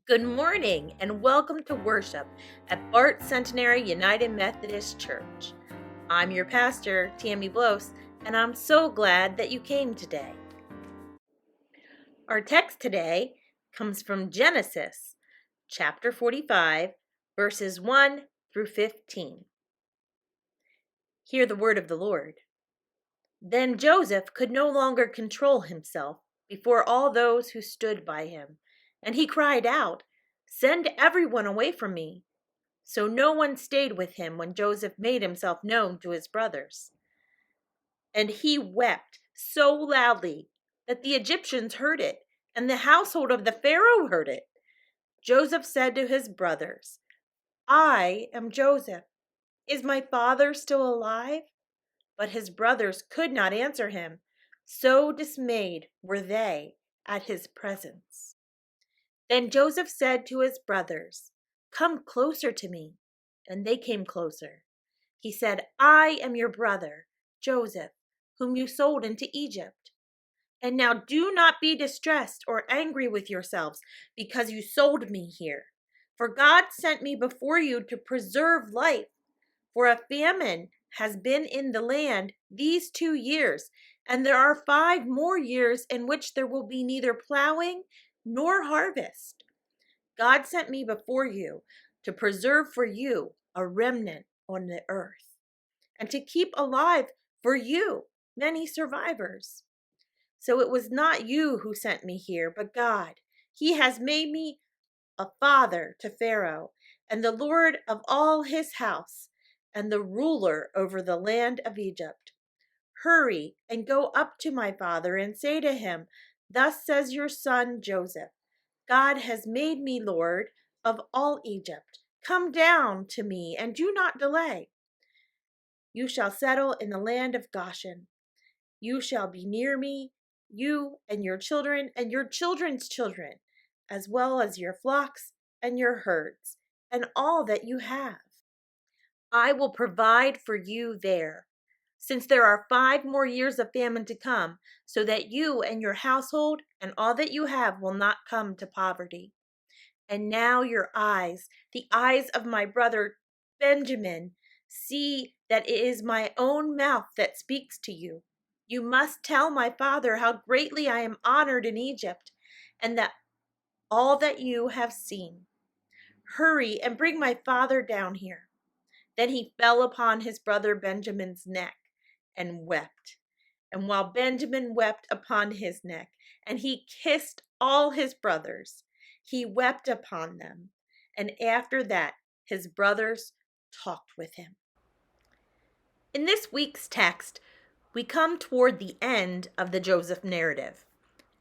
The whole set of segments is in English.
Good morning and welcome to worship at Bart Centenary United Methodist Church. I'm your pastor, Tammy Blos, and I'm so glad that you came today. Our text today comes from Genesis, chapter 45, verses 1 through 15. Hear the word of the Lord. Then Joseph could no longer control himself before all those who stood by him, and he cried out, "Send everyone away from me." So no one stayed with him when Joseph made himself known to his brothers. And he wept so loudly that the Egyptians heard it, and the household of the Pharaoh heard it. Joseph said to his brothers, "I am Joseph. Is my father still alive?" But his brothers could not answer him. So dismayed were they at his presence. Then Joseph said to his brothers, "Come closer to me." And they came closer. He said, "I am your brother, Joseph, whom you sold into Egypt. And now do not be distressed or angry with yourselves because you sold me here. For God sent me before you to preserve life. For a famine has been in the land these 2 years, and there are 5 more years in which there will be neither plowing nor harvest. God sent me before you to preserve for you a remnant on the earth, and to keep alive for you many survivors. So it was not you who sent me here, but God. He has made me a father to Pharaoh, and the Lord of all his house, and the ruler over the land of Egypt. Hurry and go up to my father and say to him, 'Thus says your son Joseph, God has made me Lord of all Egypt. Come down to me and do not delay. You shall settle in the land of Goshen. You shall be near me, you and your children and your children's children, as well as your flocks and your herds, and all that you have. I will provide for you there, since there are 5 more years of famine to come, so that you and your household and all that you have will not come to poverty. And now your eyes, the eyes of my brother Benjamin, see that it is my own mouth that speaks to you. You must tell my father how greatly I am honored in Egypt, and that all that you have seen. Hurry and bring my father down here." Then he fell upon his brother Benjamin's neck and wept. And while Benjamin wept upon his neck, and he kissed all his brothers, he wept upon them. And after that, his brothers talked with him. In this week's text, we come toward the end of the Joseph narrative.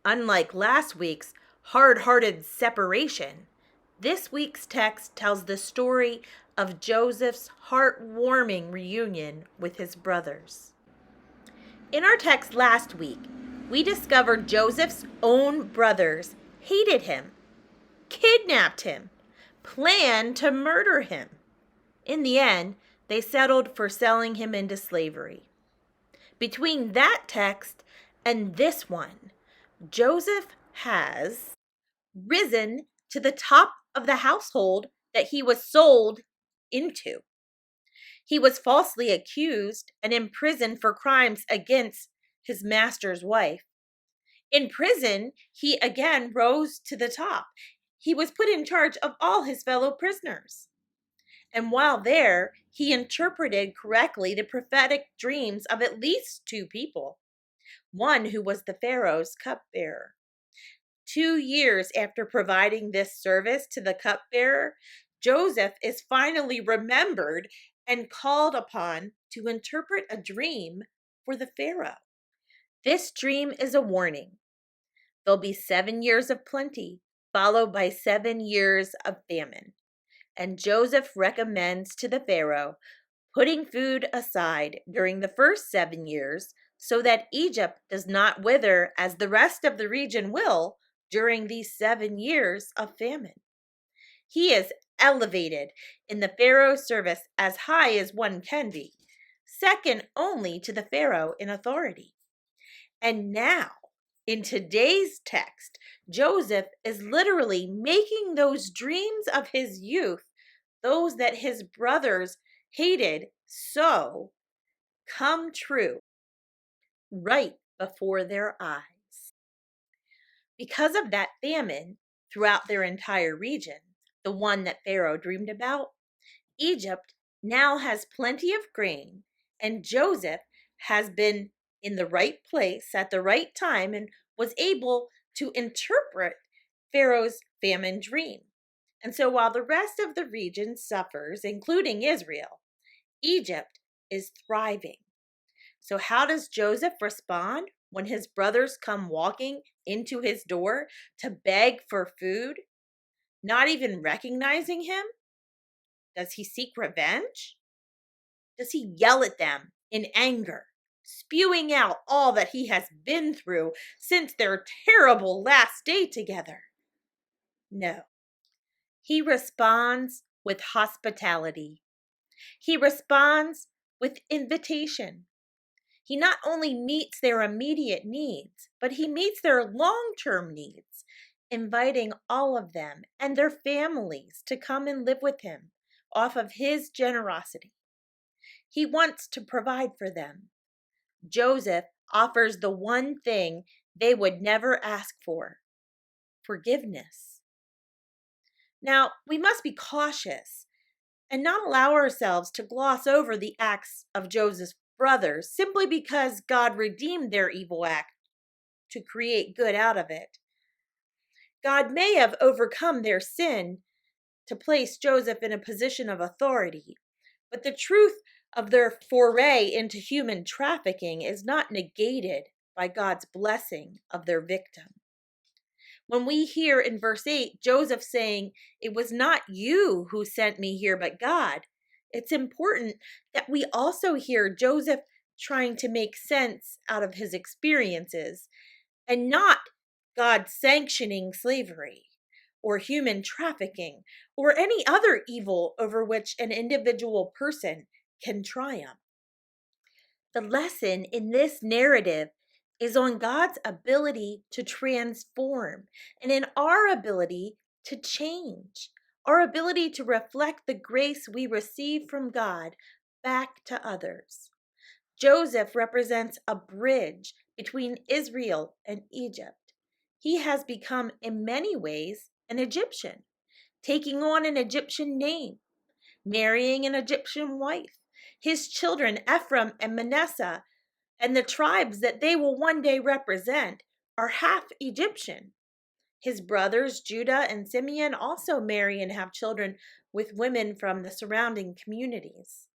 Unlike last week's hard-hearted separation, this week's text tells the story of Joseph's heartwarming reunion with his brothers. In our text last week, we discovered Joseph's own brothers hated him, kidnapped him, planned to murder him. In the end, they settled for selling him into slavery. Between that text and this one, Joseph has risen to the top of the household that he was sold into. He was falsely accused and imprisoned for crimes against his master's wife. In prison, he again rose to the top. He was put in charge of all his fellow prisoners. And while there, he interpreted correctly the prophetic dreams of at least 2 people. One who was the Pharaoh's cupbearer. 2 years after providing this service to the cupbearer, Joseph is finally remembered and called upon to interpret a dream for the Pharaoh. This dream is a warning. There'll be 7 years of plenty, followed by 7 years of famine. And Joseph recommends to the Pharaoh putting food aside during the first 7 years so that Egypt does not wither as the rest of the region will during these 7 years of famine. He is elevated in the Pharaoh's service as high as one can be, second only to the Pharaoh in authority. And now In today's text, Joseph is literally making those dreams of his youth, those that his brothers hated so, come true right before their eyes. Because of that famine throughout their entire region, the one that Pharaoh dreamed about, Egypt now has plenty of grain, and Joseph has been in the right place at the right time and was able to interpret Pharaoh's famine dream. And so while the rest of the region suffers, including Israel, Egypt is thriving. So, how does Joseph respond when his brothers come walking into his door to beg for food, not even recognizing him? Does he seek revenge? Does he yell at them in anger, spewing out all that he has been through since their terrible last day together? No. He responds with hospitality. He responds with invitation. He not only meets their immediate needs, but he meets their long-term needs, inviting all of them and their families to come and live with him off of his generosity. He wants to provide for them. Joseph offers the one thing they would never ask for: forgiveness. Now, we must be cautious and not allow ourselves to gloss over the acts of Joseph's brothers simply because God redeemed their evil act to create good out of it. God may have overcome their sin to place Joseph in a position of authority, but the truth of their foray into human trafficking is not negated by God's blessing of their victim. When we hear in verse 8 Joseph saying, "It was not you who sent me here, but God," it's important that we also hear Joseph trying to make sense out of his experiences and not God sanctioning slavery or human trafficking or any other evil over which an individual person can triumph. The lesson in this narrative is on God's ability to transform and in our ability to change, our ability to reflect the grace we receive from God back to others. Joseph represents a bridge between Israel and Egypt. He has become, in many ways, an Egyptian, taking on an Egyptian name, marrying an Egyptian wife. His children, Ephraim and Manasseh, and the tribes that they will one day represent, are half Egyptian. His brothers, Judah and Simeon, also marry and have children with women from the surrounding communities.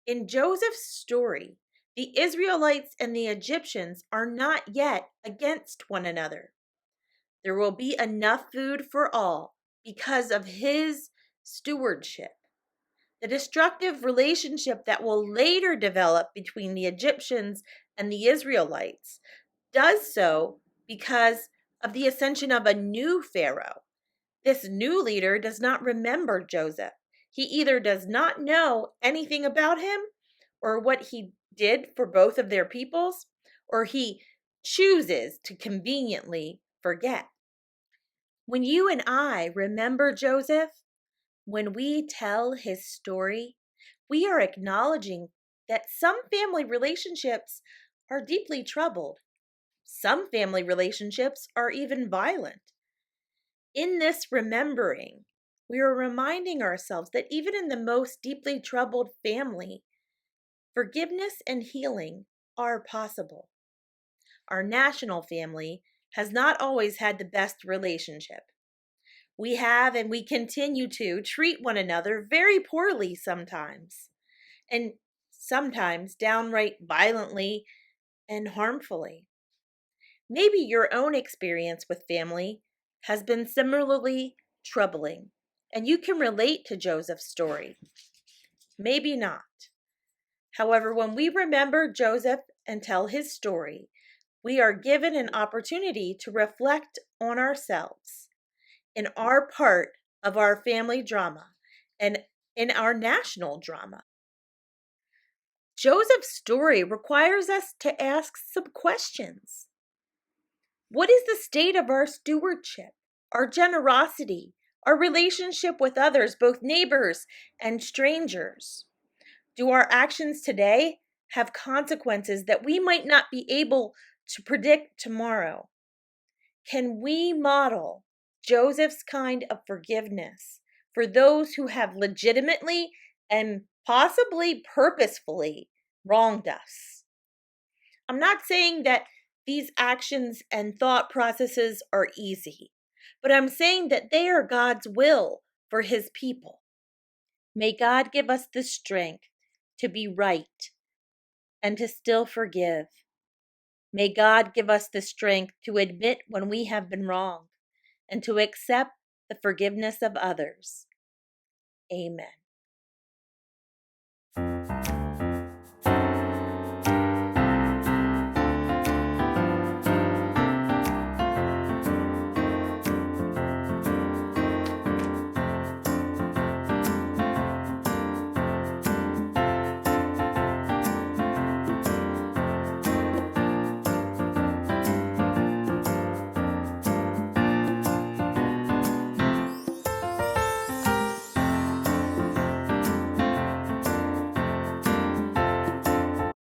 In Joseph's story, the Israelites and the Egyptians are not yet against one another. There will be enough food for all because of his stewardship. The destructive relationship that will later develop between the Egyptians and the Israelites does so because of the ascension of a new Pharaoh. This new leader does not remember Joseph. He either does not know anything about him or what he did for both of their peoples, or he chooses to conveniently forget. When you and I remember Joseph, when we tell his story, we are acknowledging that some family relationships are deeply troubled. Some family relationships are even violent. In this remembering, we are reminding ourselves that even in the most deeply troubled family, forgiveness and healing are possible. Our national family has not always had the best relationship. We have and we continue to treat one another very poorly sometimes, and sometimes downright violently and harmfully. Maybe your own experience with family has been similarly troubling, and you can relate to Joseph's story. Maybe not. However, when we remember Joseph and tell his story, we are given an opportunity to reflect on ourselves in our part of our family drama and in our national drama. Joseph's story requires us to ask some questions. What is the state of our stewardship, our generosity, our relationship with others, both neighbors and strangers? Do our actions today have consequences that we might not be able to predict tomorrow? Can we model Joseph's kind of forgiveness for those who have legitimately and possibly purposefully wronged us? I'm not saying that these actions and thought processes are easy, but I'm saying that they are God's will for his people. May God give us the strength to be right and to still forgive. May God give us the strength to admit when we have been wronged and to accept the forgiveness of others. Amen.